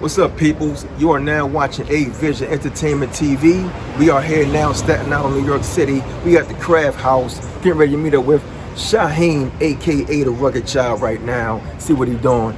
What's up, peoples? You are now watching A Vision Entertainment TV. We are here now in Staten Island, New York City. We got the Craft House. Getting ready to meet up with Shyheim, aka the Rugged Child, right now. See what he's doing.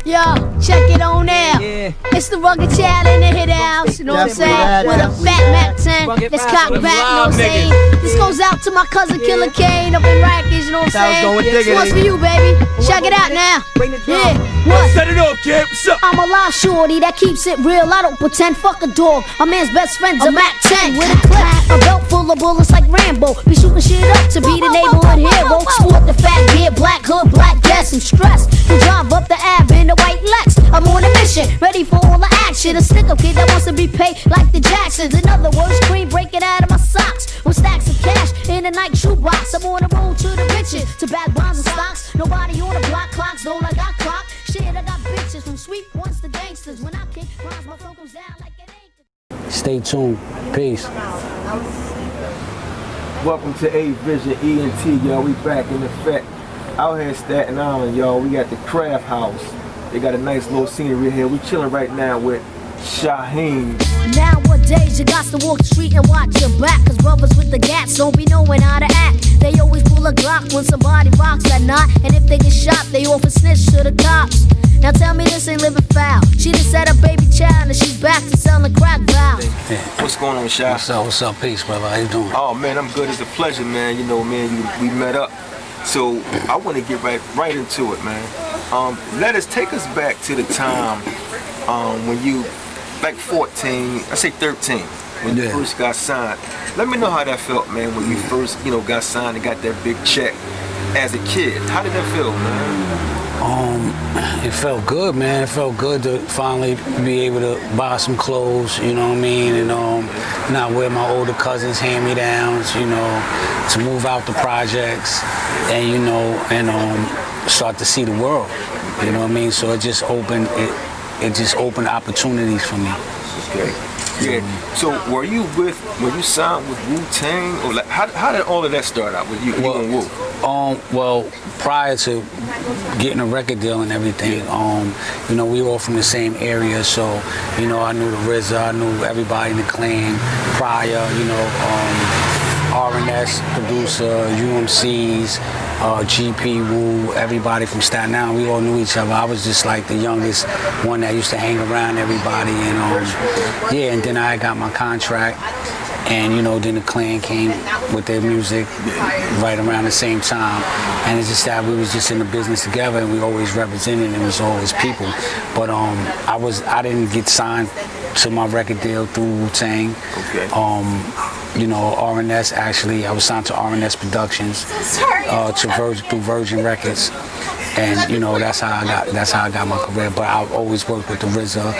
Yo, check it on now. Yeah. It's the Rugged Child in the hit house, you know what I'm saying? With a fat Mac 10, let's cock back, you know what I'm saying? This goes out to my cousin Killer Kane up in Rikers, you know what I'm saying? This one's for you, baby. Check it out now. Yeah, what? Set it off, kid. What's up? I'm a live shorty that keeps it real. I don't pretend, fuck a dog. A man's best friend's a Mac 10 with a clip, a belt full of bullets like Rambo. Be shooting shit up to be the neighborhood hero. Sport the fat gear, black hood, black gas, I'm stressed. To drive up the Ave in the white Lex. I'm on a mission, ready for all the action. A stick-up kid that wants to be paid like the Jacksons. In other words, cream breaking out of my socks with stacks of cash in a Nike shoebox. I'm on the road to the riches, to bad bonds and stocks. Nobody on the block clocks, though I got clock. Shit, I got bitches from sweet ones to gangsters. When I kick rhymes, my flow comes down like an anchor. Stay tuned. Peace. Welcome to A Vision ENT, y'all. We back in effect. Out here in Staten Island, y'all. We got the Craft House. They got a nice little scenery here. We chilling right now with Shyheim. Nowadays you got to walk the street and watch your back, cause brothers with the gats don't be knowing how to act. They always pull a Glock when somebody rocks that knot, and if they get shot they often snitch to the cops. Now tell me this ain't living foul. She done set up baby child and she's back to selling crack vows. What's going on, Shy? What's up, peace, brother? How you doing? Oh man, I'm good. It's a pleasure, man. You know, man, we met up. So I want to get right into it, man. Take us back to the time when you, like 14, I say 13, when you first got signed. Let me know how that felt, man, when you first, got signed and got that big check as a kid. How did that feel, man? It felt good, man. It felt good to finally be able to buy some clothes, you know what I mean, and not wear my older cousins' hand-me-downs, to move out the projects, and start to see the world, you know what I mean. So it just opened opportunities for me. Okay. Yeah. So when you signed with Wu-Tang, or like, how did all of that start out with you and Wu? Well, prior to getting a record deal and everything, we were all from the same area, so I knew the RZA, I knew everybody in the clan prior, R&S producer, UMCs, GP, Wu, everybody from Staten Island, we all knew each other. I was just like the youngest one that used to hang around everybody, and and then I got my contract, and then the clan came with their music right around the same time, and it's just that we was just in the business together, and we always represented, and it was always people. But I didn't get signed to my record deal through Wu-Tang. Okay. R&S, actually, I was signed to R&S Productions, through Virgin Records, and that's how I got my career. But I've always worked with the RZA.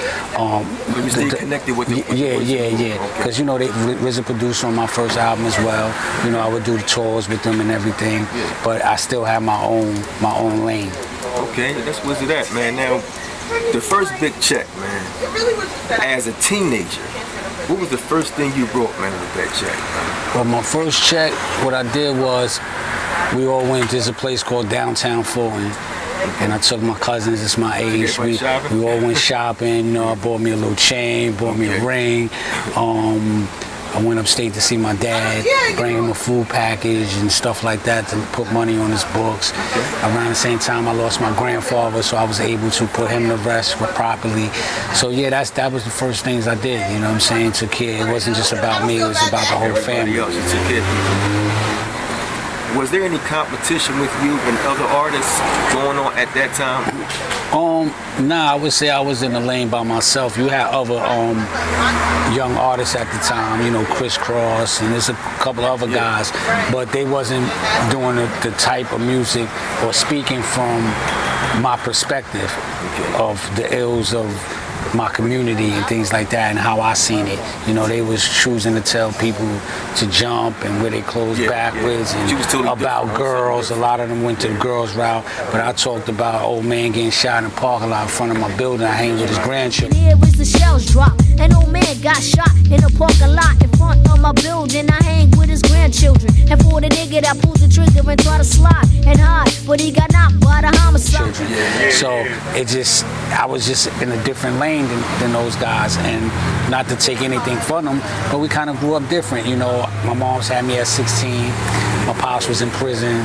You stay connected with the because RZA produced on my first album as well. I would do the tours with them and everything, but I still have my own lane. Okay, that's what's it at, man. Now, the first big check, man, as a teenager. What was the first thing you wrote, man, with that check? Well, my first check, what I did was, we all went, there's a place called Downtown Fulton, and I took my cousins, it's my age, we all went shopping, I bought me a little chain, bought me a ring, I went upstate to see my dad, bring him a food package and stuff like that to put money on his books. Around the same time, I lost my grandfather, so I was able to put him to rest properly. So yeah, that was the first things I did, you know what I'm saying, to kid. It wasn't just about me, it was about the whole family. Was there any competition with you and other artists going on at that time? Nah, I would say I was in the lane by myself. You had other young artists at the time, Chris Cross, and there's a couple of other guys, but they wasn't doing the type of music or speaking from my perspective of the ills of my community and things like that and how I seen it. They was choosing to tell people to jump and wear their clothes backwards and about girls. A lot of them went to the girls route, but I talked about old man getting shot in the parking lot in front of my building. I hang with his grandchildren. Here was the shells drop. An old man got shot in the parking lot in front of my building. I hang with his grandchildren. And for the nigga that pulled the trigger and tried to slide and hide, but he got knocked by the homicide. for something. children. So I was just in a different lane than those guys, and not to take anything from them, but we kind of grew up different. You know, my mom's had me at 16. My pops was in prison.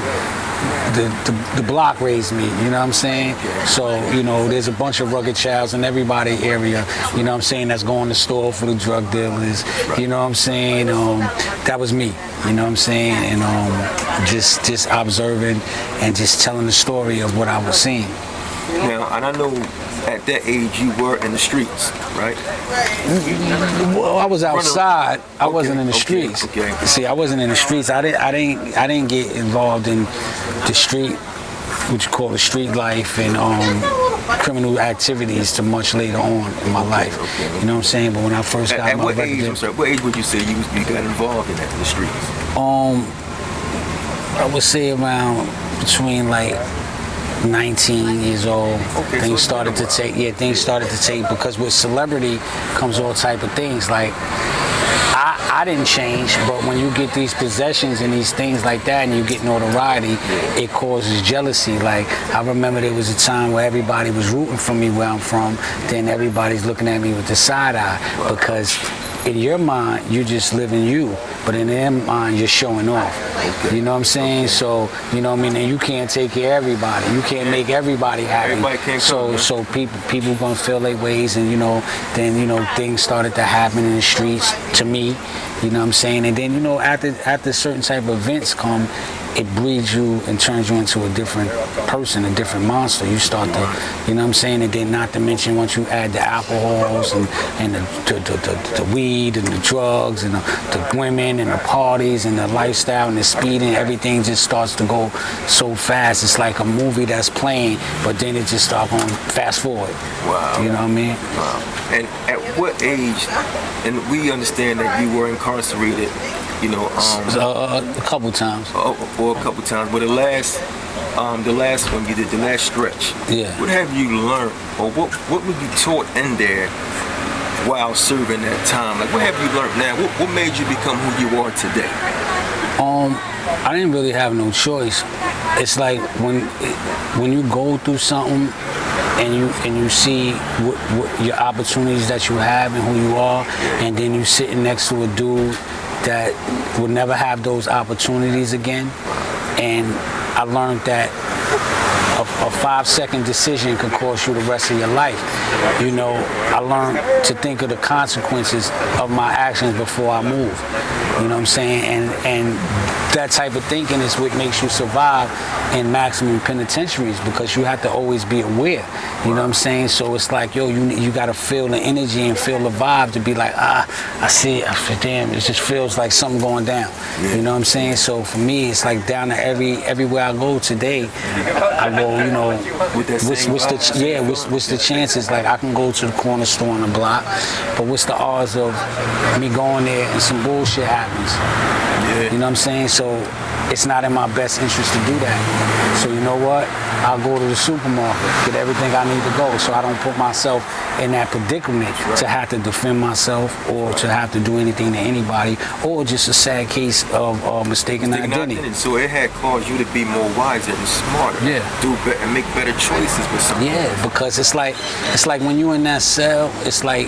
The block raised me, you know what I'm saying? So, you know, there's a bunch of rugged childs in everybody area, you know what I'm saying, that's going to store for the drug dealers, you know what I'm saying? That was me, you know what I'm saying? And just observing and just telling the story of what I was seeing. Now, and I know at that age you were in the streets, right? Well, I was outside. I wasn't in the Okay, streets. okay. See, I wasn't in the streets. I didn't get involved in the street, what you call the street life, and criminal activities till much later on in my life. okay. You know what I'm saying? But when I first got At my what age? record, I'm sorry. What age would you say you got involved in that, in the streets? I would say around between like 19 years old. Okay, Things so started to take. Yeah, things started to take, because with celebrity comes all type of things. Like I didn't change, but when you get these possessions and these things like that, and you get notoriety, it causes jealousy. Like I remember there was a time where everybody was rooting for me where I'm from, then everybody's looking at me with the side eye, because in your mind, you just living you, but in their mind, you're showing off. You know what I'm saying? So, you know what I mean? And you can't take care of everybody. You can't make everybody happy. Everybody can't come, So people gonna feel their ways, and then things started to happen in the streets to me. You know what I'm saying? And then after certain type of events come, it breeds you and turns you into a different person, a different monster. You start to, you know what I'm saying? And then not to mention once you add the alcohols and the weed and the drugs and the women and the parties and the lifestyle and the speeding, everything just starts to go so fast. It's like a movie that's playing, but then it just starts going fast forward. Wow. You know what I mean? Wow. And at what age, and we understand that you were incarcerated, A couple times. For a couple times, but the last one you did, the last stretch. Yeah. What have you learned, or what were you taught in there while serving that time? Like, what have you learned now? What made you become who you are today? I didn't really have no choice. It's like when you go through something and you see what your opportunities that you have and who you are, and then you sitting next to a dude that will never have those opportunities again. And I learned that a 5-second decision could cost you the rest of your life. You know, I learned to think of the consequences of my actions before I move. You know what I'm saying? And that type of thinking is what makes you survive in maximum penitentiaries, because you have to always be aware. You know what I'm saying? So it's like, you got to feel the energy and feel the vibe to be like, I see it. Damn, it just feels like something going down. You know what I'm saying? So for me, it's like down to everywhere I go today, I go, what's the chances? Like, I can go to the corner store on the block, but what's the odds of me going there and some bullshit happens? Yeah. You know what I'm saying? So it's not in my best interest to do that. So you know what? I'll go to the supermarket, get everything I need to go, so I don't put myself in that predicament to have to defend myself or to have to do anything to anybody, or just a sad case of mistaken identity. So it had caused you to be more wiser and smarter. Yeah. Do better and make better choices with something. Yeah, because it's like when you're in that cell, it's like,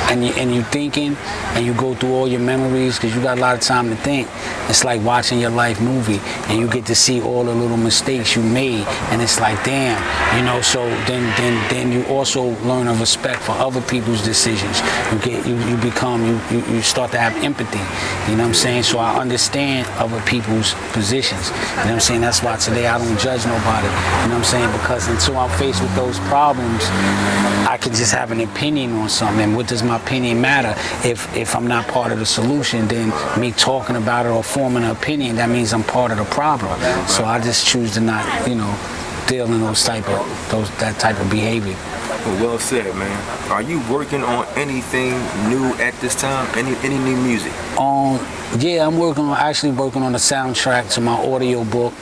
and you thinking, and you go through all your memories, because you got a lot of time to think. It's like watching your life movie, and you get to see all the little mistakes you made, and it's like, damn, so then you also learn a respect for other people's decisions. You start to have empathy. You know what I'm saying? So I understand other people's positions. You know what I'm saying? That's why today I don't judge nobody. You know what I'm saying? Because until I'm faced with those problems, I can just have an opinion on something. And what does my opinion matter? If I'm not part of the solution, then me talking about it or forming an opinion, that means I'm part of the problem. So I just choose to not, deal in that type of behavior. Well said, man. Are you working on anything new at this time? Any new music? Yeah, I'm actually working on a soundtrack to my audio book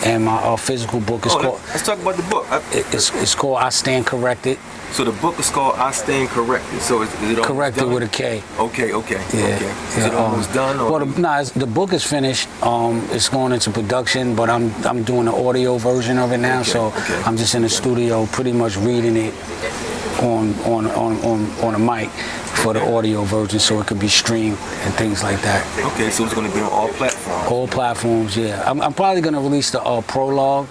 and my physical book. It's called. Let's talk about the book. It's called I Stand Corrected. So the book is called I Stand Corrected. So is it almost Corrected done? with a K. Okay. Yeah. Is it almost done? Or? Well, the book is finished. It's going into production, but I'm doing the audio version of it now. Okay. I'm just in the studio, pretty much reading it on a mic for the audio version, so it could be streamed and things like that. Okay, so it's going to be on all platforms. All platforms, yeah. I'm probably going to release the prologue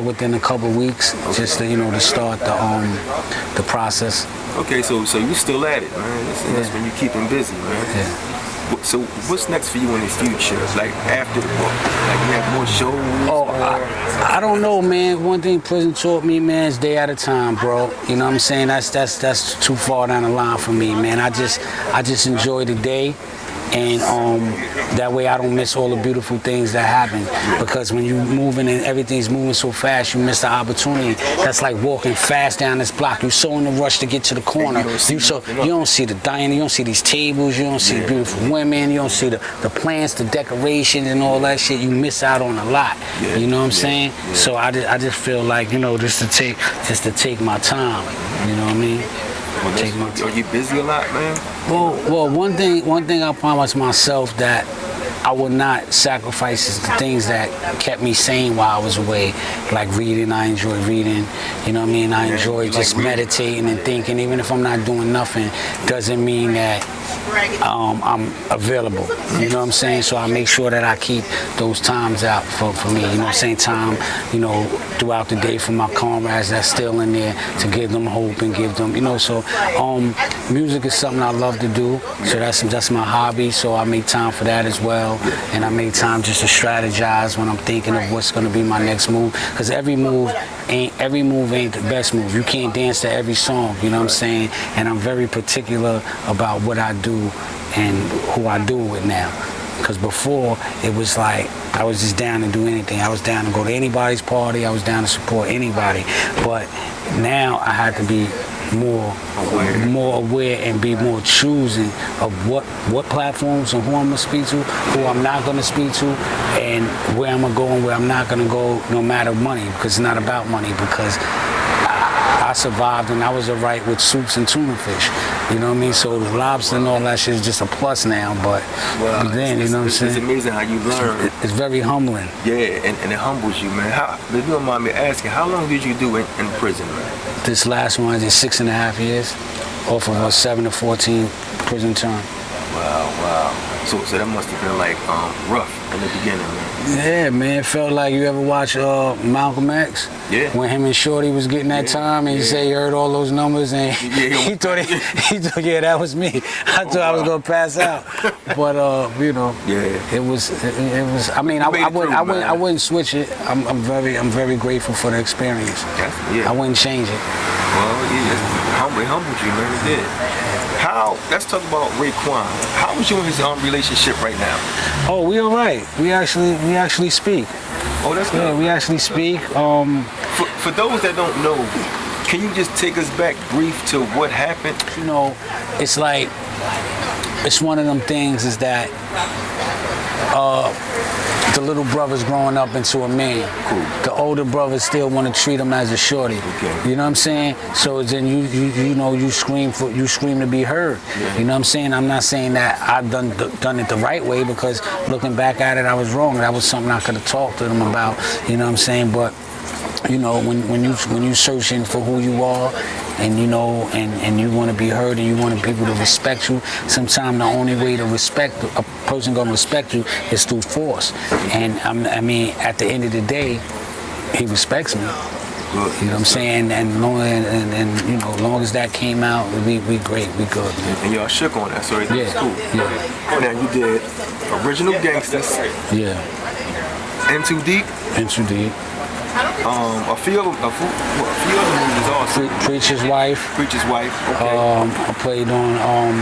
within a couple of weeks, just to start the process. Okay, so you still at it, man. That's when you're keeping busy, man. Yeah. So what's next for you in the future? Like after the book, like you have more shows? Oh, I don't know, man. One thing prison taught me, man, is day at a time, bro. You know what I'm saying? That's too far down the line for me, man. I just enjoy the day. And that way I don't miss all the beautiful things that happen. Because when you're moving and everything's moving so fast, you miss the opportunity. That's like walking fast down this block. You're so in a rush to get to the corner. You don't see the dining, you don't see these tables, you don't see the beautiful women, you don't see the plants, the decorations and all that shit. You miss out on a lot. You know what I'm saying? Yeah. So I just feel like, just to take my time. You know what I mean? Are you busy a lot, man? Well, one thing I promised myself that I would not sacrifice is the things that kept me sane while I was away. Like reading, I enjoy reading. You know what I mean? I enjoy just meditating and thinking. Even if I'm not doing nothing, doesn't mean that I'm available. You know what I'm saying? So I make sure that I keep those times out for me. You know what I'm saying? Time, throughout the day for my comrades that's still in there to give them hope and give them, so music is something I love to do. So that's my hobby. So I make time for that as well. And I make time just to strategize when I'm thinking of what's going to be my next move. Because every move ain't the best move. You can't dance to every song, you know what I'm saying? And I'm very particular about what I do and who I do it with now. Because before, it was like, I was just down to do anything. I was down to go to anybody's party. I was down to support anybody. But now I had to be more aware and be more choosing of what platforms and who I'm gonna speak to, who I'm not gonna speak to, and where I'm gonna go and where I'm not gonna go, no matter money, because it's not about money. Because I survived and I was alright with soups and tuna fish. You know what I mean? So the lobster and all that shit is just a plus now, but then, you know what I'm saying? It's amazing how you learn. It's very humbling. Yeah, and it humbles you, man. If you don't mind me asking, how long did you do in prison, man? This last one is 6.5 years, off of a 7 to 14 prison term. Wow. So that must have been like rough in the beginning, man. Yeah, man. It felt like, you ever watch Malcolm X? Yeah. When him and Shorty was getting that time, and he said he heard all those numbers, and he thought, yeah, that was me. I thought I was gonna pass out, but it was. I mean, I wouldn't switch it. I'm very grateful for the experience. I wouldn't change it. Well, yeah, it humbled you, man. It did. Let's talk about Raekwon. How is you and his relationship right now? Oh, we all right. We actually speak. Oh, that's good. Yeah, we actually speak. For those that don't know, can you just take us back brief to what happened? It's like, it's one of them things is that the little brother's growing up into a man. Cool. The older brothers still want to treat him as a shorty. Okay. You know what I'm saying? So then you scream to be heard. Yeah. You know what I'm saying? I'm not saying that I've done it the right way, because looking back at it, I was wrong. That was something I could have talked to them about. You know what I'm saying? But when you searching for who you are, and and you want to be heard, and you want people to respect you, sometimes the only way to respect a person gonna respect you is through force. And I mean, at the end of the day, he respects me. Good. You know what I'm saying? And long as that came out, we great, we good, man. And y'all shook on that, so it's cool. Yeah. Now you did Original Gangsters. Yeah. In Too Deep. In Too Deep. A few other movies also. Preacher's Wife. Preacher's Wife. Okay. I played on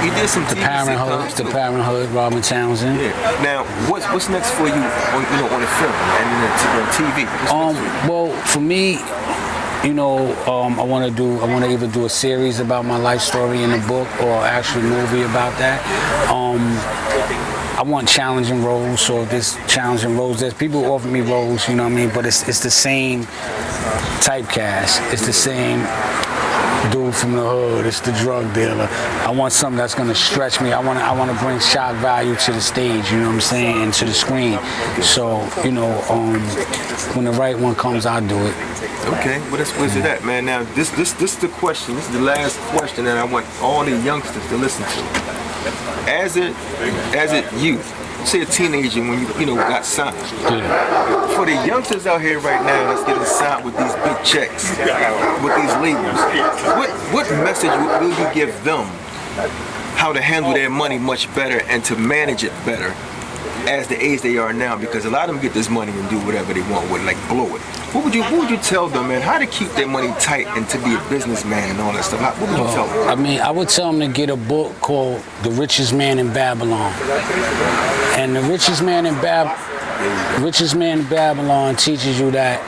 He did some The Parenthood, Robin Townsend. Yeah. Now, what's next for you on the film and on TV? Well, for me, I want to either do a series about my life story in a book or actually a movie about that. I want challenging roles. So if there's challenging roles, there's people who offer me roles, you know what I mean? But it's the same typecast. It's the same dude from the hood. It's the drug dealer. I want something that's gonna stretch me. I want to bring shock value to the stage. You know what I'm saying? And to the screen. So you know, when the right one comes, I'll do it. Okay, well, that's where's it at, man? Now, this is the question. This is the last question that I want all the youngsters to listen to. As a youth, say a teenager when you got signed. Yeah. For the youngsters out here right now that's getting signed with these big checks, with these labels, what message will you give them how to handle their money much better and to manage it better as the age they are now? Because a lot of them get this money and do whatever they want with it, like blow it. What would you tell them, man, how to keep their money tight and to be a businessman and all that stuff? What would you tell them? I mean, I would tell them to get a book called The Richest Man in Babylon. And The Richest Man in Babylon teaches you that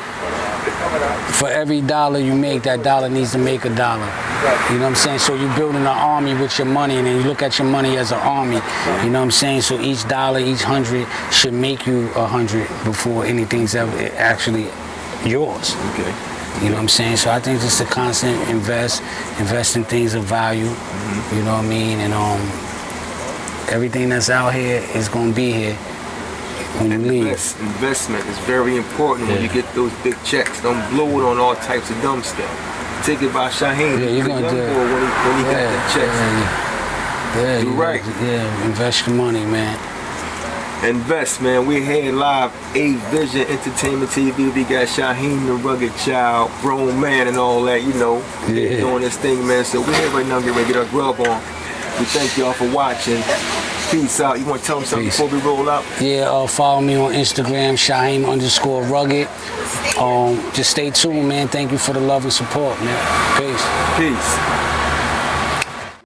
for every dollar you make, that dollar needs to make $1. You know what I'm saying? So you're building an army with your money, and then you look at your money as an army. You know what I'm saying? So each dollar, each 100 should make you 100 before anything's ever actually yours. Okay. You know what I'm saying? So I think just a constant invest in things of value. Mm-hmm. You know what I mean? And everything that's out here is gonna be here when you leave. Investment is very important when you get those big checks. Don't blow it on all types of dumb stuff. Take it by Shaheem. Yeah, you're gonna do it when he got the checks. Yeah, you're right. Yeah, invest your money, man. Invest, man. We're here live, A-Vision Entertainment TV. We got Shaheem the Rugged Child, grown man and all that, doing this thing, man. So we're here right now, getting ready to get our grub on. We thank y'all for watching. Peace out. You want to tell them something before we roll out? Yeah, follow me on Instagram, Shaheem_Rugged. Just stay tuned, man. Thank you for the love and support, man. Peace. Peace.